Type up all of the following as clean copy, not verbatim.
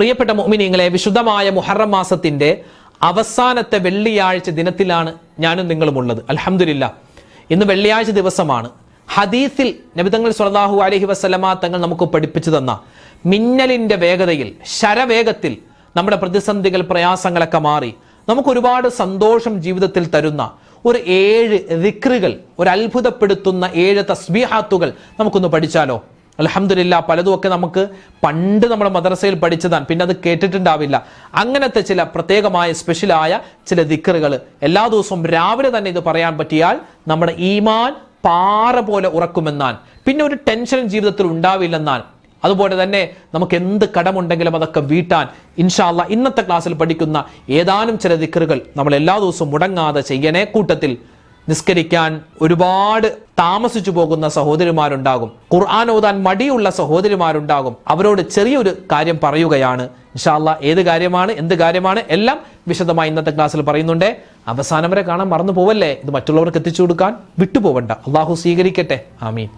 പ്രിയപ്പെട്ട മുഅ്മിനീങ്ങളെ, വിശുദ്ധമായ മുഹറം മാസത്തിന്റെ അവസാനത്തെ വെള്ളിയാഴ്ച ദിനത്തിലാണ് ഞാനും നിങ്ങളും ഉള്ളത്. അൽഹംദുലില്ലാഹ്, ഇന്ന് വെള്ളിയാഴ്ച ദിവസമാണ്. ഹദീസിൽ നബി തങ്ങൾ സ്വല്ലല്ലാഹു അലൈഹി വസല്ലമ തങ്ങൾ നമുക്ക് പഠിപ്പിച്ചു തന്ന മിന്നലിന്റെ വേഗതയിൽ, ശരവേഗത്തിൽ നമ്മുടെ പ്രതിസന്ധികൾ, പ്രയാസങ്ങളൊക്കെ മാറി നമുക്ക് ഒരുപാട് സന്തോഷം ജീവിതത്തിൽ തരുന്ന ഒരു 7 ദിക്റുകൾ, ഒരു അത്ഭുതപ്പെടുത്തുന്ന 7 തസ്ബീഹാത്തുകൾ നമുക്കൊന്ന് പഠിച്ചാലോ? അൽഹംദുലില്ലാഹ്, പലതുമൊക്കെ നമുക്ക് പണ്ട് നമ്മുടെ മദ്രസയിൽ പഠിച്ചതാണ്, പിന്നെ അത് കേട്ടിട്ടുണ്ടാവില്ല. അങ്ങനത്തെ ചില പ്രത്യേകമായ സ്പെഷ്യലായ ചില ദിക്റുകൾ എല്ലാ ദിവസവും രാവിലെ തന്നെ ഇത് പറയാൻ പറ്റിയാൽ നമ്മുടെ ഈമാൻ പാറ പോലെ ഉറക്കുമെന്നാണ്. പിന്നെ ഒരു ടെൻഷൻ ജീവിതത്തിൽ ഉണ്ടാവില്ലെന്നാണ്. അതുപോലെ തന്നെ നമുക്ക് എന്ത് കടമുണ്ടെങ്കിലും അതൊക്കെ വീട്ടാൻ ഇൻഷാ അല്ലാഹ് ഇന്നത്തെ ക്ലാസ്സിൽ പഠിക്കുന്ന ഏതാനും ചില ദിക്റുകൾ നമ്മൾ എല്ലാ ദിവസവും മുടങ്ങാതെ ചെയ്യണേ. കൂട്ടത്തിൽ നിസ്കരിക്കാൻ ഒരുപാട് താമസിച്ചു പോകുന്ന സഹോദരിമാരുണ്ടാകും, ഖുർആൻ ഓതാൻ മടിയുള്ള സഹോദരിമാരുണ്ടാകും. അവരോട് ചെറിയൊരു കാര്യം പറയുകയാണ് ഇൻഷാ അല്ലാഹ്. ഏത് കാര്യമാണ്, എന്ത് കാര്യമാണ്, എല്ലാം വിശദമായി ഇന്നത്തെ ക്ലാസ്സിൽ പറയുന്നുണ്ട്. അവസാനം വരെ കാണാൻ മറന്നു പോവല്ലേ. ഇത് മറ്റുള്ളവർക്ക് എത്തിച്ചു കൊടുക്കാൻ വിട്ടുപോവണ്ട. അള്ളാഹു സ്വീകരിക്കട്ടെ. ആമീൻ.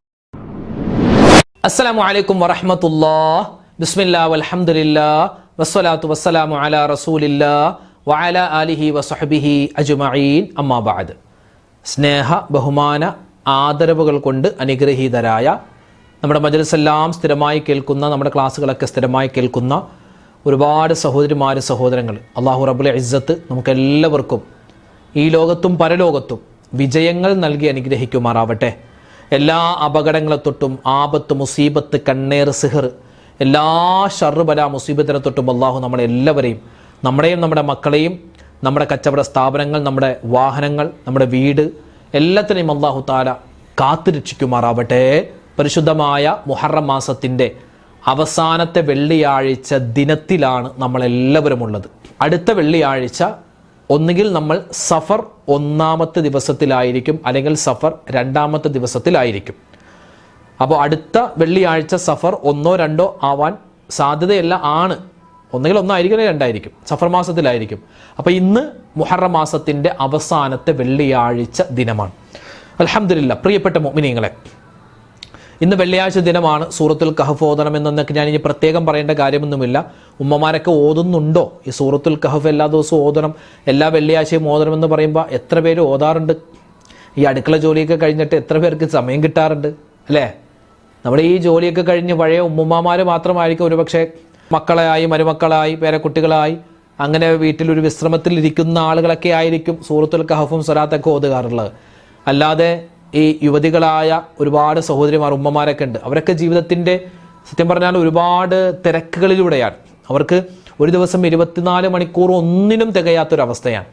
അസ്സലാമു അലൈക്കും വറഹ്മത്തുള്ളാഹി. ബിസ്മില്ലാഹി വൽഹംദുലില്ലാഹി വസ്സലാത്തു വസ്സലാമു അലാ റസൂലില്ലാഹി വഅലാ ആലിഹി വസഹ്ബിഹി അജ്മഈൻ. അമ്മാ ബഅദ്. സ്നേഹ, ബഹുമാന, ആദരവുകൾ കൊണ്ട് അനുഗ്രഹീതരായ നമ്മുടെ മജ്‌ലിസെല്ലാം സ്ഥിരമായി കേൾക്കുന്ന, നമ്മുടെ ക്ലാസ്സുകളൊക്കെ സ്ഥിരമായി കേൾക്കുന്ന ഒരുപാട് സഹോദരിമാർ, സഹോദരങ്ങൾ, അല്ലാഹു റബ്ബുൽ ഇസ്സത്ത് നമുക്കെല്ലാവർക്കും ഈ ലോകത്തും പരലോകത്തും വിജയങ്ങൾ നൽകി അനുഗ്രഹിക്കുമാറാവട്ടെ. എല്ലാ അപകടങ്ങളെ തൊട്ടും, ആപത്ത്, മുസീബത്ത്, കണ്ണേർ, സിഹർ, എല്ലാ ഷർറ്, ബല, മുസീബത്തിനെ തൊട്ടും അല്ലാഹു നമ്മളെല്ലാവരെയും, നമ്മുടെയും നമ്മുടെ മക്കളെയും, നമ്മുടെ കച്ചവട സ്ഥാപനങ്ങൾ, നമ്മുടെ വാഹനങ്ങൾ, നമ്മുടെ വീട്, എല്ലാത്തിനെയും അല്ലാഹു തആല കാത്തുരക്ഷിക്കുമാറാവട്ടെ. പരിശുദ്ധമായ മുഹറം മാസത്തിൻ്റെ അവസാനത്തെ വെള്ളിയാഴ്ച ദിനത്തിലാണ് നമ്മളെല്ലാവരും ഉള്ളത്. അടുത്ത വെള്ളിയാഴ്ച ഒന്നുകിൽ നമ്മൾ സഫർ 1-ാമത്തെ ദിവസത്തിലായിരിക്കും, അല്ലെങ്കിൽ സഫർ 2-ാമത്തെ ദിവസത്തിലായിരിക്കും. അപ്പോൾ അടുത്ത വെള്ളിയാഴ്ച സഫർ 1-ഓ 2-ഓ ആവാൻ സാധ്യതയല്ല, ആണ്. ഒന്നുകിൽ 1 2 സഫർ മാസത്തിലായിരിക്കും. അപ്പോൾ ഇന്ന് മുഹറം മാസത്തിൻ്റെ അവസാനത്തെ വെള്ളിയാഴ്ച ദിനമാണ്. അൽഹംദുലില്ലാഹ്, പ്രിയപ്പെട്ട മുഅ്മിനീങ്ങളെ, ഇന്ന് വെള്ളിയാഴ്ച ദിനമാണ്. സൂറത്തുൽ കഹഫ് ഓതണം എന്നൊക്കെ ഞാൻ ഇനി പ്രത്യേകം പറയേണ്ട കാര്യമൊന്നുമില്ല. ഉമ്മമാരൊക്കെ ഓതുന്നുണ്ടോ ഈ സൂറത്തുൽ കഹഫ്? എല്ലാ ദിവസവും ഓതണം, എല്ലാ വെള്ളിയാഴ്ചയും ഓതണം എന്ന് പറയുമ്പോൾ എത്ര പേര് ഓതാറുണ്ട്? ഈ അടുക്കള ജോലിയൊക്കെ കഴിഞ്ഞിട്ട് എത്ര പേർക്ക് സമയം കിട്ടാറുണ്ട് അല്ലേ? നമ്മുടെ ഈ ജോലിയൊക്കെ കഴിഞ്ഞ് പഴയ ഉമ്മമാർ മാത്രമായിരിക്കും ഒരുപക്ഷെ മക്കളായി, മരുമക്കളായി, പേരക്കുട്ടികളായി അങ്ങനെ വീട്ടിലൊരു വിശ്രമത്തിലിരിക്കുന്ന ആളുകളൊക്കെ ആയിരിക്കും സൂറത്തുൽ കഹഫും സ്വലാത്തൊക്കെ ഓതുകാറുള്ളത്. അല്ലാതെ ഈ യുവതികളായ ഒരുപാട് സഹോദരിമാർ, ഉമ്മമാരൊക്കെ ഉണ്ട്. അവരൊക്കെ ജീവിതത്തിൻ്റെ സത്യം പറഞ്ഞാൽ ഒരുപാട് തിരക്കുകളിലൂടെയാണ്. അവർക്ക് ഒരു ദിവസം 24 മണിക്കൂർ ഒന്നിനും തികയാത്തൊരവസ്ഥയാണ്.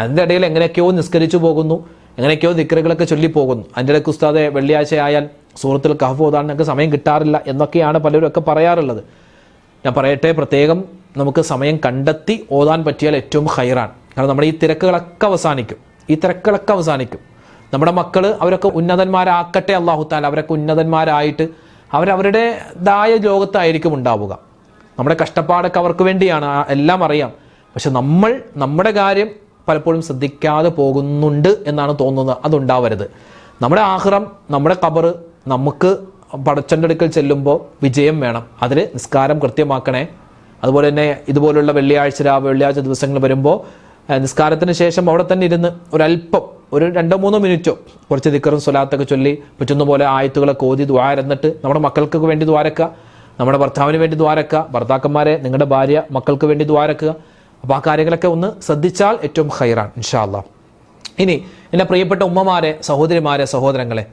അതിൻ്റെ ഇടയിൽ എങ്ങനെയൊക്കെയോ നിസ്കരിച്ചു പോകുന്നു, എങ്ങനെയൊക്കെയോ ദിക്റുകളൊക്കെ ചൊല്ലിപ്പോകുന്നു. അതിൻ്റെ ഇടയ്ക്ക് ഉസ്താദെ വെള്ളിയാഴ്ച ആയാൽ സൂറത്തുൽ കഹഫ് ഓതാനൊക്കെ സമയം കിട്ടാറില്ല എന്നൊക്കെയാണ് പലരും ഒക്കെ പറയാറുള്ളത്. ഞാൻ പറയട്ടെ, പ്രത്യേകം നമുക്ക് സമയം കണ്ടെത്തി ഓതാൻ പറ്റിയാൽ ഏറ്റവും ഹൈറാണ്. കാരണം നമ്മുടെ ഈ തിരക്കുകളൊക്കെ അവസാനിക്കും. നമ്മുടെ മക്കൾ അവരൊക്കെ ഉന്നതന്മാരാക്കട്ടെ അല്ലാഹു തആല. അവരൊക്കെ ഉന്നതന്മാരായിട്ട് അവരവരുടേതായ ലോകത്തായിരിക്കും ഉണ്ടാവുക. നമ്മുടെ കഷ്ടപ്പാടൊക്കെ അവർക്ക് വേണ്ടിയാണ്, എല്ലാം അറിയാം. പക്ഷെ നമ്മുടെ കാര്യം പലപ്പോഴും ശ്രദ്ധിക്കാതെ പോകുന്നുണ്ട് എന്നാണ് തോന്നുന്നത്. അതുണ്ടാവരുത്. നമ്മുടെ ആഖിറം, നമ്മുടെ ഖബർ, നമുക്ക് പടച്ചവന്റെ അടുക്കൽ ചെല്ലുമ്പോൾ വിജയം വേണം. അതിൽ നിസ്കാരം കൃത്യമാക്കണേ. അതുപോലെ തന്നെ ഇതുപോലുള്ള വെള്ളിയാഴ്ച ദിവസങ്ങൾ വരുമ്പോൾ നിസ്കാരത്തിന് ശേഷം അവിടെ തന്നെ ഇരുന്ന് ഒരല്പം, ഒരു 2-3 മിനിറ്റോ കുറച്ച് ദിക്റും സ്വലാത്തൊക്കെ ചൊല്ലി പറ്റുന്ന പോലെ ആയത്തുകളൊക്കെ ഓതി ദുആ, എന്നിട്ട് നമ്മുടെ മക്കൾക്ക് വേണ്ടി ദ്വാരക്കുക, നമ്മുടെ ഭർത്താവിന് വേണ്ടി ദ്വാരക്കുക, ഭർത്താക്കന്മാരെ നിങ്ങളുടെ ഭാര്യ മക്കൾക്ക് വേണ്ടി ദ്വാരക്കുക. അപ്പോൾ ആ കാര്യങ്ങളൊക്കെ ഒന്ന് ശ്രദ്ധിച്ചാൽ ഏറ്റവും ഹൈറാണ് ഇൻഷാ അല്ലാഹ്. ഇനി എൻ്റെ പ്രിയപ്പെട്ട ഉമ്മമാരെ, സഹോദരിമാരെ, സഹോദരങ്ങളെ,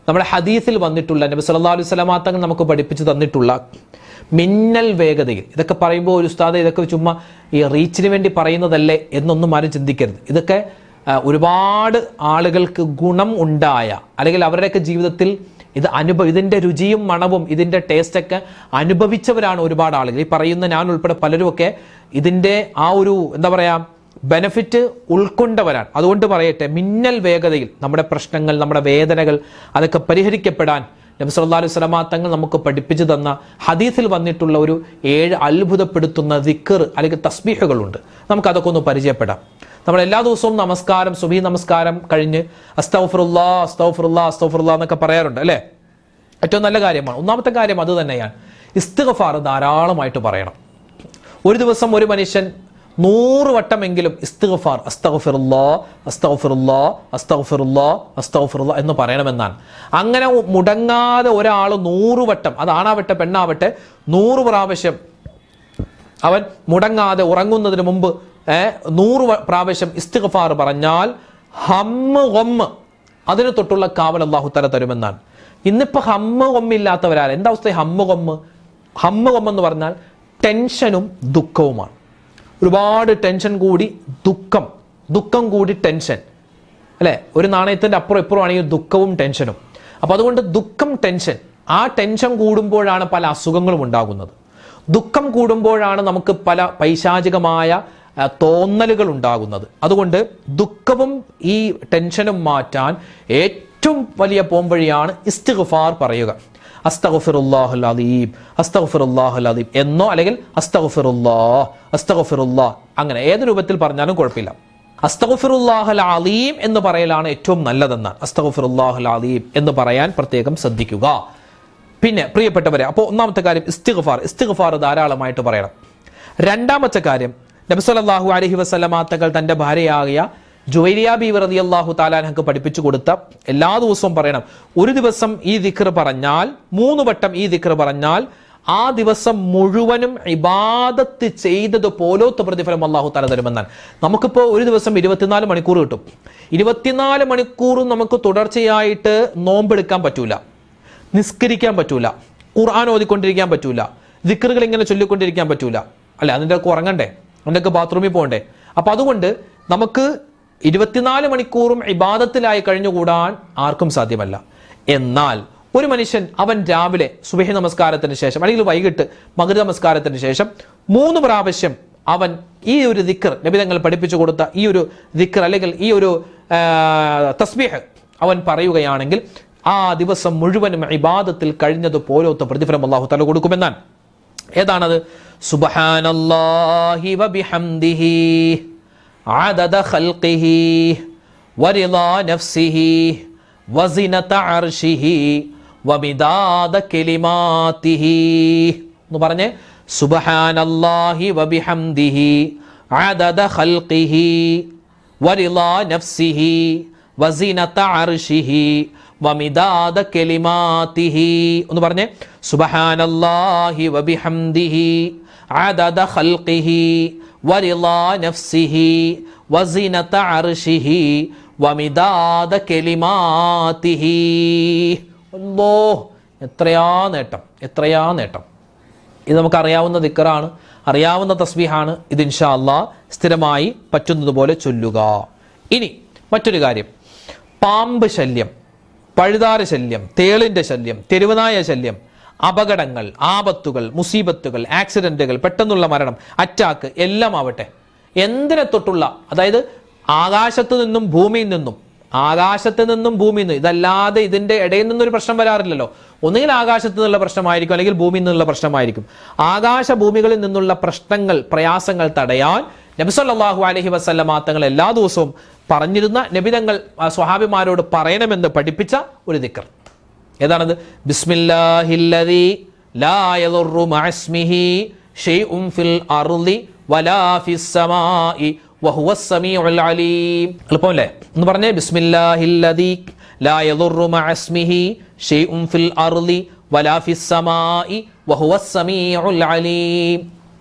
നമ്മുടെ ഹദീസിൽ വന്നിട്ടുള്ള, നബി സല്ലല്ലാഹു അലൈഹി വസല്ലമ തങ്ങൾ നമുക്ക് പഠിപ്പിച്ചു തന്നിട്ടുള്ള മിന്നൽ വേഗതയിൽ, ഇതൊക്കെ പറയുമ്പോൾ ഒരു ഉസ്താദ് ഇതൊക്കെ ചുമ്മാ ഈ റീച്ചിന് വേണ്ടി പറയുന്നതല്ലേ എന്നൊന്നും ആരും ചിന്തിക്കരുത്. ഇതൊക്കെ ഒരുപാട് ആളുകൾക്ക് ഗുണം ഉണ്ടായ, അല്ലെങ്കിൽ അവരുടെയൊക്കെ ജീവിതത്തിൽ ഇതിൻ്റെ രുചിയും മണവും ഇതിൻ്റെ ടേസ്റ്റൊക്കെ അനുഭവിച്ചവരാണ് ഒരുപാട് ആളുകൾ. ഈ പറയുന്ന ഞാൻ ഉൾപ്പെടെ പലരുമൊക്കെ ഇതിൻ്റെ ആ ഒരു എന്താ പറയുക ബെനഫിറ്റ് ഉൾക്കൊണ്ടവരാണ്. അതുകൊണ്ട് പറയട്ടെ, മിന്നൽ വേഗതയിൽ നമ്മുടെ പ്രശ്നങ്ങൾ, നമ്മുടെ വേദനകൾ അതൊക്കെ പരിഹരിക്കപ്പെടാൻ നബി സല്ലല്ലാഹു അലൈഹി വസല്ലമ തങ്ങൾ നമുക്ക് പഠിപ്പിച്ചു തന്ന ഹദീസിൽ വന്നിട്ടുള്ള ഒരു 7 അത്ഭുതപ്പെടുത്തുന്ന ദിക്ർ അല്ലെങ്കിൽ തസ്ബീഹുകളുണ്ട്. നമുക്കതൊക്കെ ഒന്ന് പരിചയപ്പെടാം. നമ്മൾ എല്ലാ ദിവസവും നമസ്കാരം, സുബഹി നമസ്കാരം കഴിഞ്ഞ് അസ്തഗ്ഫിറുല്ലാഹ് അസ്തഗ്ഫിറുല്ലാഹ് അസ്തഗ്ഫിറുല്ലാഹ് എന്നൊക്കെ പറയാറുണ്ട് അല്ലേ? ഏറ്റവും നല്ല കാര്യമാണ്. ഒന്നാമത്തെ കാര്യം അത് തന്നെയാണ്, ഇസ്തിഗ്ഫാർ ധാരാളമായിട്ട് പറയണം. ഒരു ദിവസം ഒരു മനുഷ്യൻ 100 വട്ടമെങ്കിലും ഇസ്തിഗ്ഫാർ അസ്തഗ്ഫിറുല്ലാഹ് അസ്തഗ്ഫിറുല്ലാഹ് അസ്തഗ്ഫിറുല്ലാഹ് അസ്തഗ്ഫിറുല്ലാഹ് എന്ന് പറയണമെന്നാണ്. അങ്ങനെ മുടങ്ങാതെ ഒരാൾ 100 വട്ടം, അത് ആണാവട്ടെ പെണ്ണാവട്ടെ, 100 പ്രാവശ്യം അവൻ മുടങ്ങാതെ ഉറങ്ങുന്നതിന് മുമ്പ് 100 പ്രാവശ്യം ഇസ്തിഗ്ഫാർ പറഞ്ഞാൽ ഹമ്മ് ഗമ്മ് അതിന് തൊട്ടുള്ള കാവൽ അല്ലാഹു തആല തരുമെന്നാണ്. ഇന്നിപ്പോൾ ഹമ്മ് ഗമ്മില്ലാത്തവരാണ്. എന്താ അവസ്ഥ? ഹമ്മ് ഗമ്മ് എന്ന് പറഞ്ഞാൽ ടെൻഷനും ദുഃഖവുമാണ്. ഒരുപാട് ടെൻഷൻ കൂടി ദുഃഖം കൂടി ടെൻഷൻ, അല്ലേ? ഒരു നാണയത്തിൻ്റെ അപ്പുറം ഇപ്പുറം ആണെങ്കിൽ ദുഃഖവും ടെൻഷനും. അപ്പോൾ അതുകൊണ്ട് ദുഃഖം ടെൻഷൻ, ആ ടെൻഷൻ കൂടുമ്പോഴാണ് പല അസുഖങ്ങളും ഉണ്ടാകുന്നത്. ദുഃഖം കൂടുമ്പോഴാണ് നമുക്ക് പല പൈശാചികമായ തോന്നലുകൾ ഉണ്ടാകുന്നത്. അതുകൊണ്ട് ദുഃഖവും ഈ ടെൻഷനും മാറ്റാൻ ഏറ്റവും വലിയ പോംവഴിയാണ് ഇസ്തിഗ്ഫാർ പറയുക. അസ്തഗ്ഫിറുല്ലാഹൽ അലീം, അസ്തഗ്ഫിറുല്ലാഹൽ അലീം എന്നോ അല്ലെങ്കിൽ അസ്തഗ്ഫിറുല്ലാഹ് അങ്ങനെ ഏത് രൂപത്തിൽ പറഞ്ഞാലും കുഴപ്പമില്ല. അസ്തഗ്ഫിറുല്ലാഹൽ അലീം എന്ന് പറയലാണ് ഏറ്റവും നല്ലതെന്നാണ്. അസ്തഗ്ഫിറുല്ലാഹൽ അലീം എന്ന് പറയാൻ പ്രത്യേകം ശ്രദ്ധിക്കുക. പിന്നെ പ്രിയപ്പെട്ടവരെ, അപ്പോൾ ഒന്നാമത്തെ കാര്യം ഇസ്തിഗ്ഫാർ ധാരാളമായിട്ട് പറയണം. രണ്ടാമത്തെ കാര്യം, നബി സല്ലല്ലാഹു അലൈഹി വസല്ലമ തങ്ങൾ തന്റെ ഭാര്യയായ ജുവൈരിയ ബീവി റളിയല്ലാഹു തആല അൻഹക്ക് പഠിപ്പിച്ചു കൊടുത്ത എല്ലാ ദിവസവും പറയണം. ഒരു ദിവസം ഈ ദിക്ർ പറഞ്ഞാൽ, 3 വട്ടം ഈ ദിക്ർ പറഞ്ഞാൽ ആ ദിവസം മുഴുവനും ഇബാദത്ത് ചെയ്തത് പോലത്തെ പ്രതിഫലം അല്ലാഹു തആല തരുമെന്നാണ്. നമുക്കിപ്പോൾ ഒരു ദിവസം 24 മണിക്കൂർ കിട്ടും. 24 മണിക്കൂറും നമുക്ക് തുടർച്ചയായിട്ട് നോമ്പെടുക്കാൻ പറ്റൂല, നിസ്കരിക്കാൻ പറ്റൂല, ഖുർആൻ ഓതിക്കൊണ്ടിരിക്കാൻ പറ്റൂല, ദിക്റുകൾ ഇങ്ങനെ ചൊല്ലിക്കൊണ്ടിരിക്കാൻ പറ്റൂല, അല്ലെ? അതിൻ്റെ ഒക്കെ ഉറങ്ങണ്ടേ, അതിൻ്റെ ബാത്റൂമിൽ പോകണ്ടേ? അപ്പൊ അതുകൊണ്ട് നമുക്ക് 24 മണിക്കൂറും ഇബാദത്തിലായി കഴിഞ്ഞുകൂടാൻ ആർക്കും സാധ്യമല്ല. എന്നാൽ ഒരു മനുഷ്യൻ അവൻ രാവിലെ സുബഹി നമസ്കാരത്തിന് ശേഷം അല്ലെങ്കിൽ വൈകിട്ട് മഗ്‌രിബ് നമസ്കാരത്തിന് ശേഷം 3 പ്രാവശ്യം അവൻ ഈ ഒരു ദിക്ർ, നബി തങ്ങൾ പഠിപ്പിച്ചു കൊടുത്ത ഈ ഒരു ദിക്ർ അല്ലെങ്കിൽ ഈ ഒരു തസ്ബീഹ് അവൻ പറയുകയാണെങ്കിൽ ആ ദിവസം മുഴുവനും ഇബാദത്തിൽ കഴിഞ്ഞതുപോലത്തെ പ്രതിഫലം അല്ലാഹു തആല കൊടുക്കുമെന്നാണ്. ഏതാണത്? സുബ്ഹാനല്ലാഹി വബിഹംദിഹി അദദ ഖൽഖിഹി വറിളാ നഫ്സിഹി വസിനത അർശിഹി വമിദാദ കലിമാതിഹി എന്ന് പറഞ്ഞേ. സുബ്ഹാനല്ലാഹി വബിഹംദിഹി അദദ ഖൽഖിഹി വറിളാ നഫ്സിഹി വസിനത അർശിഹി വമിദാദ കലിമാതിഹി എന്ന് പറഞ്ഞേ. സുബ്ഹാനല്ലാഹി വബിഹംദിഹി അദദ ഖൽഖിഹി വറിളാ നഫ്സിഹി വസിനത അർശിഹി വമിദാദ കലിമാതിഹി. അല്ലാഹ്, എത്രയാ നേട്ടം! ഇത് നമുക്ക് അറിയാവുന്ന ദിക്റാണ്, അറിയാവുന്ന തസ്ബീഹാണ്. ഇത് ഇൻഷാ അല്ലാഹ് സ്ഥിരമായി പറ്റുന്നതുപോലെ ചൊല്ലുക. ഇനി മറ്റൊരു കാര്യം, പാമ്പ് ശല്യം, പഴുതാര ശല്യം, തേളിന്റെ ശല്യം, തെരുവുനായ ശല്യം, അപകടങ്ങൾ, ആപത്തുകൾ, മുസീബത്തുകൾ, ആക്സിഡന്റുകൾ, പെട്ടെന്നുള്ള മരണം, അറ്റാക്ക് എല്ലാം ആവട്ടെ, എന്തിനെ തൊട്ടുള്ള, അതായത് ആകാശത്ത് നിന്നും ഭൂമിയിൽ നിന്നും ഇതല്ലാതെ ഇതിന്റെ ഇടയിൽ നിന്നൊരു പ്രശ്നം വരാറില്ലല്ലോ. ഒന്നുകിൽ ആകാശത്ത് നിന്നുള്ള പ്രശ്നമായിരിക്കും അല്ലെങ്കിൽ ഭൂമിയിൽ നിന്നുള്ള പ്രശ്നമായിരിക്കും. ആകാശ ഭൂമികളിൽ നിന്നുള്ള പ്രശ്നങ്ങൾ, പ്രയാസങ്ങൾ തടയാൻ നബി സല്ലല്ലാഹു അലൈഹി വസല്ലമ തങ്ങൾ എല്ലാ ദിവസവും പറഞ്ഞിരുന്ന, നബി തങ്ങൾ സ്വഹാബിമാരോട് പറയണമെന്ന് പഠിപ്പിച്ച ഒരു ദിക്ർ. ഏതാണത്? ബിസ്മില്ലാഹില്ലദീ ലാ യദുറു മഅസ്മിഹി ഷൈഉൻ ഫിൽ അർളി വലാ ഫിസ് സമാഇ വഹുവസ് സമീഉൽ അലീം. എളുപ്പമല്ലേ? എന്ന് പറഞ്ഞേ. ബിസ്മില്ലാഹില്ലദീ ലാ യദുറു മഅസ്മിഹി ഷൈഉൻ ഫിൽ അർളി വലാ ഫിസ് സമാഇ വഹുവസ് സമീഉൽ അലീം.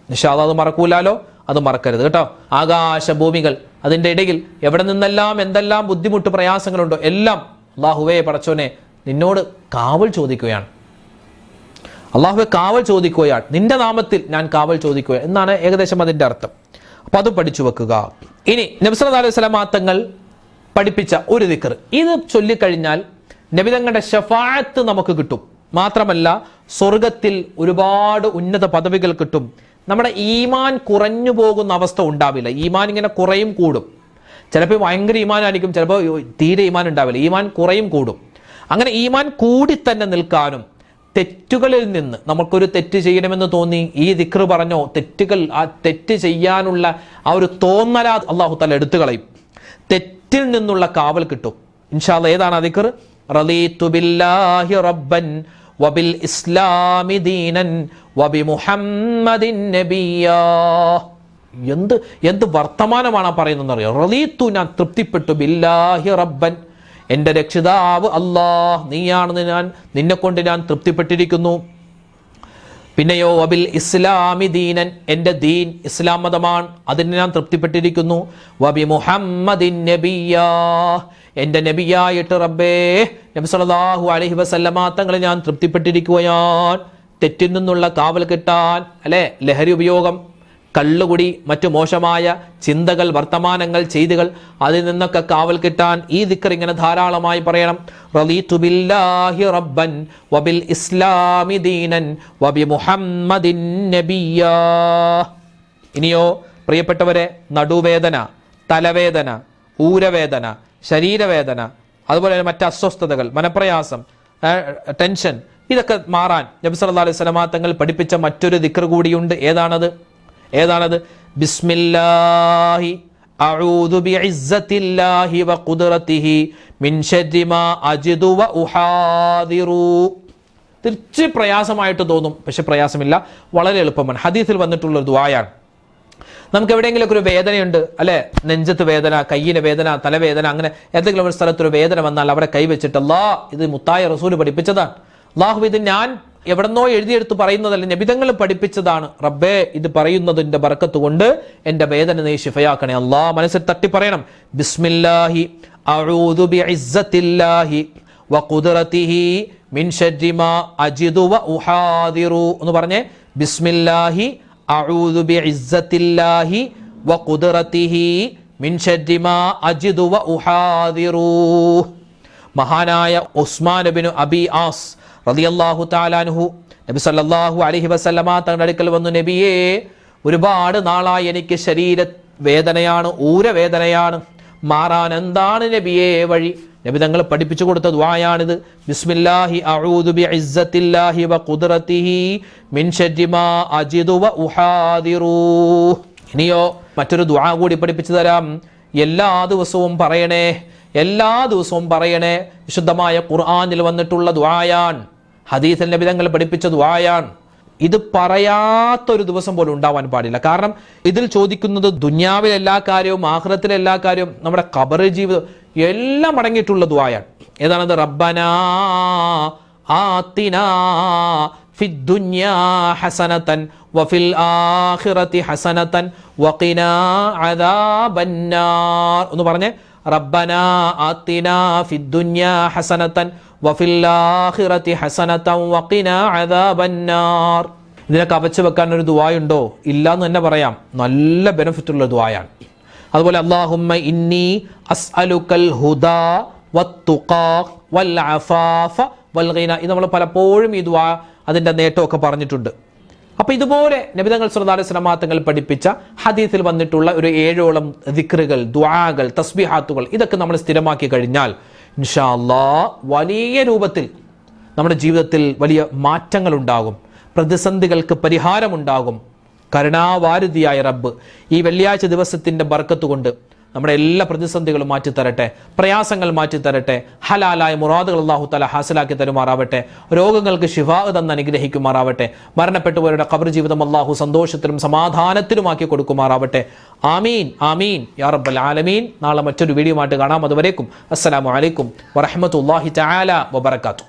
ഇൻഷാ അല്ലാഹ് അത് മറക്കൂലാലോ, അത് മറക്കരുത് കേട്ടോ. ആകാശഭൂമികൾ, അതിൻ്റെ ഇടയിൽ എവിടെ നിന്നെല്ലാം എന്തെല്ലാം ബുദ്ധിമുട്ട് പ്രയാസങ്ങളുണ്ടോ എല്ലാം അല്ലാഹുവേ പടച്ചോനെ നിന്നോട് കാവൽ ചോദിക്കുകയാണ്. അല്ലാഹുവേ കാവൽ ചോദിക്കുകയാണ്, നിന്റെ നാമത്തിൽ ഞാൻ കാവൽ ചോദിക്കുക എന്നാണ് ഏകദേശം അതിൻ്റെ അർത്ഥം. അപ്പൊ അത് പഠിച്ചു വെക്കുക. ഇനി നബി സല്ലല്ലാഹു അലൈഹി വസല്ലം തങ്ങൾ പഠിപ്പിച്ച ഒരു ദിക്ർ, ഇത് ചൊല്ലിക്കഴിഞ്ഞാൽ നബി തങ്ങളുടെ ശഫാഅത്ത് നമുക്ക് കിട്ടും. മാത്രമല്ല സ്വർഗത്തിൽ ഒരുപാട് ഉന്നത പദവികൾ കിട്ടും. നമ്മുടെ ഈമാൻ കുറഞ്ഞു പോകുന്ന അവസ്ഥ ഉണ്ടാവില്ല. ഈമാൻ ഇങ്ങനെ കുറയും കൂടും. ചിലപ്പോൾ ഭയങ്കര ഈമാനായിരിക്കും, ചിലപ്പോൾ തീരെ ഈമാൻ ഉണ്ടാവില്ല. ഈമാൻ കുറയും കൂടും. അങ്ങനെ ഈമാൻ കൂടി തന്നെ നിൽക്കാനും തെറ്റുകളിൽ നിന്ന് നമുക്കൊരു തെറ്റ് ചെയ്യണമെന്ന് തോന്നി ഈ ദിക്ർ പറഞ്ഞോ, ആ തെറ്റ് ചെയ്യാനുള്ള ആ ഒരു തോന്നല അല്ലാഹു തആല എടുത്തു കളയും. തെറ്റിൽ നിന്നുള്ള കാവൽ കിട്ടും ഇൻഷാ അല്ലാഹ്. ഏതാണ് ആ ദിക്ർ? റളീതു ബില്ലാഹി റബ്ബൻ വബിൽ ഇസ്ലാമി ദീനൻ വബിമുഹമ്മദിൻ നബിയ്യാ. എന്ത് വർത്തമാനമാണ് പറയുന്നതെന്ന് അറിയാം. റളീതു, ഞാൻ തൃപ്തിപ്പെട്ടു, ബില്ലാഹി റബ്ബൻ, എൻ്റെ രക്ഷിതാവ് അല്ലാഹ് നീയാണെന്ന് നിന്നെ കൊണ്ട് ഞാൻ തൃപ്തിപ്പെട്ടിരിക്കുന്നു. പിന്നെയോ വബിൽ ഇസ്ലാമി ദീനൻ, എൻ്റെ ദീൻ ഇസ്ലാം മതമാണ്, അതിന് ഞാൻ തൃപ്തിപ്പെട്ടിരിക്കുന്നു. വബി മുഹമ്മദിൻ നബിയ്യാ, എൻ്റെ നബിയായിട്ട് റബ്ബേ നബി സല്ലല്ലാഹു അലൈഹി വസല്ലമ തങ്ങളെ ഞാൻ തൃപ്തിപ്പെട്ടിരിക്കുകയാൻ. തെറ്റിൽ നിന്നുള്ള കാവൽ കിട്ടാൻ, അല്ലെ, ലഹരി ഉപയോഗം, കള്ളുകുടി, മറ്റു മോശമായ ചിന്തകൾ, വർത്തമാനങ്ങൾ, ചെയ്തികൾ, അതിൽ നിന്നൊക്കെ കാവൽ കിട്ടാൻ ഈ ദിക്ർ ഇങ്ങനെ ധാരാളമായി പറയണം. റളീതു ബില്ലാഹി റബ്ബൻ വബിൽ ഇസ്ലാമി ദീനൻ വബി മുഹമ്മദിൻ നബിയ്യാ. ഇനിയോ പ്രിയപ്പെട്ടവരെ, നടുവേദന, തലവേദന, ഊരവേദന, ശരീരവേദന, അതുപോലെ മറ്റ് അസ്വസ്ഥതകൾ, മനപ്രയാസം, ടെൻഷൻ, ഇതൊക്കെ മാറാൻ നബി സല്ലല്ലാഹു അലൈഹി വസല്ലമ തങ്ങൾ പഠിപ്പിച്ച മറ്റൊരു ദിക്ർ കൂടിയുണ്ട്. ഏതാണത്? ബിസ്മില്ലാഹി അഊദു ബിഇസ്സത്തില്ലാഹി വഖുദ്റതിഹി മിൻ ശർരി മാ അജിദു വഉഹാദിറു. തിരിച്ച് പ്രയാസമായിട്ട് തോന്നും, പക്ഷെ പ്രയാസമില്ല, വളരെ എളുപ്പമാണ്. ഹദീസിൽ വന്നിട്ടുള്ള ഒരു ദുആയാണ്. നമുക്ക് എവിടെയെങ്കിലുമൊക്കെ ഒരു വേദനയുണ്ട്, അല്ലെ, നെഞ്ചത്ത് വേദന, കയ്യിന് വേദന, തലവേദന, അങ്ങനെ ഏതെങ്കിലും ഒരു സ്ഥലത്തൊരു വേദന വന്നാൽ അവിടെ കൈവച്ചിട്ട് അല്ലാഹ്, ഇത് മുത്തായ റസൂൽ പഠിപ്പിച്ചതാണ്, അല്ലാഹു ഇത് ഞാൻ എവിടെന്നോ എഴുതിയെടുത്ത് പറയുന്നതല്ല, നബിതങ്ങൾ പഠിപ്പിച്ചതാണ്, റബ്ബേ ഇത് പറയുന്നതിന്റെ ബർക്കത്ത് കൊണ്ട് എന്റെ വേദന നീ ശിഫയാക്കണേ അല്ലാഹ്. മനസ്സിൽ തട്ടി പറയണം, ബിസ്മില്ലാഹി അഊദു ബിഇസ്സത്തില്ലാഹി വഖുദ്റതിഹി മിൻ ശർരി മാ അജിദു വഉഹാദിറു എന്ന് പറഞ്ഞേ. ബിസ്മില്ലാഹി അഊദു ബിഇസ്സത്തില്ലാഹി വഖുദ്റതിഹി മിൻ ശർരി മാ അജിദു വഉഹാദിറു. മഹാനായ ഉസ്മാൻ ഇബ്നു അബി ആസ് റളിയല്ലാഹു തആല അൻഹു നബി സല്ലല്ലാഹു അലൈഹി വസല്ലമ തങ്ങളുടെ അടുക്കൽ വന്നു, നബിയേ, ഒരുപാട് നാളായി എനിക്ക് ശരീര വേദനയാണ്, ഊരവേദനയാണ്, മാറാൻ എന്താണ് നബിയേ വഴി? നബി തങ്ങൾ പഠിപ്പിച്ചു കൊടുത്ത ദുആയാണിത്. ബിസ്മില്ലാഹി അഊദു ബിഇസ്സത്തില്ലാഹി വഖുദ്റതിഹി മിൻ ശർരി മാ അജിദു വഉഹാദിറു. ഇനിയോ മറ്റൊരു ദുആ കൂടി പഠിപ്പിച്ചു തരാം. എല്ലാ ദിവസവും പറയണേ. വിശുദ്ധമായ ഖുർആനിൽ വന്നിട്ടുള്ള ദുആയാണ്, ഹദീസിൽ നബി തങ്ങൾ പഠിപ്പിച്ച ദുആയാണ്. ഇത് പറയാത്തൊരു ദിവസം പോലും ഉണ്ടാവാൻ പാടില്ല. കാരണം ഇതിൽ ചോദിക്കുന്നത് ദുനിയാവിലെ എല്ലാ കാര്യവും, ആഖിറത്തിലെ എല്ലാ കാര്യവും, നമ്മുടെ ഖബർ ജീവിതം എല്ലാം അടങ്ങിയിട്ടുള്ള ദുആയാണ്. ഏതാണത്? റബ്ബനാ ആതിനാ ഫിദ്ദുനിയാ ഹസനതൻ വഫിൽ ആഖിറതി ഹസനതൻ വഖിനാ അദാബന്നാർ എന്ന് പറഞ്ഞേ. റബ്ബനാ ആതിനാ ഫിദ്ദുനിയാ ഹസനതൻ വഫിൽ ആഖിറതി ഹസനതൻ വഖിനാ അദാബന്നാർ. ഇതിനൊക്കെ അപച്ചു വെക്കാൻ ഒരു ദുആയുണ്ടോ? ഇല്ല എന്ന് തന്നെ പറയാം. നല്ല ബെനിഫിറ്റ് ഉള്ള ദുആയാണ്. അതുപോലെ അല്ലാഹുമ്മ ഇന്നി അസ്അലുക്കൽ ഹുദാ വത്തുഖാ വൽ അഫാഫ വൽ ഗിന. ഇത് നമ്മൾ പലപ്പോഴും ഈ ദുആ അതിൻ്റെ നേട്ടമൊക്കെ പറഞ്ഞിട്ടുണ്ട്. അപ്പോൾ ഇതുപോലെ നബി തങ്ങൾ സല്ലല്ലാഹു അലൈഹി വസല്ലം തങ്ങൾ പഠിപ്പിച്ച ഹദീസിൽ വന്നിട്ടുള്ള ഒരു 7ഓളം ദിക്റുകൾ, ദുആകൾ, തസ്ബീഹാത്തുകൾ, ഇതൊക്കെ നമ്മൾ സ്ഥിരമാക്കി കഴിഞ്ഞാൽ ഇൻഷാ അല്ലാഹ് വലിയ രൂപത്തിൽ നമ്മുടെ ജീവിതത്തിൽ വലിയ മാറ്റങ്ങൾ ഉണ്ടാകും, പ്രതിസന്ധികൾക്ക് പരിഹാരമുണ്ടാകും. കരുണാവാരിധിയായ റബ്ബ് ഈ വെള്ളിയാഴ്ച ദിവസത്തിൻ്റെ ബർക്കത്ത് കൊണ്ട് നമ്മുടെ എല്ലാ പ്രതിസന്ധികളും മാറ്റിത്തരട്ടെ, പ്രയാസങ്ങൾ മാറ്റിത്തരട്ടെ, ഹലാലായ മുറാദുകൾ അല്ലാഹു തആല ഹാസിലാക്കി തരുമാറാവട്ടെ, രോഗങ്ങൾക്ക് ശിഫാ തന്ന് അനുഗ്രഹിക്കുമാറാവട്ടെ, മരണപ്പെട്ടുപോയവരുടെ ഖബർ ജീവിതം അല്ലാഹു സന്തോഷത്തിലും സമാധാനത്തിലുമാക്കി കൊടുക്കുമാറാവട്ടെ. ആമീൻ ആമീൻ യാ റബ്ബൽ ആലമീൻ. നാളെ മറ്റൊരു വീഡിയോ ആയിട്ട് കാണാം. അതുവരേക്കും അസ്സലാമു അലൈക്കും വറഹ്മത്തുള്ളാഹി തആല വബറകാതുഹു.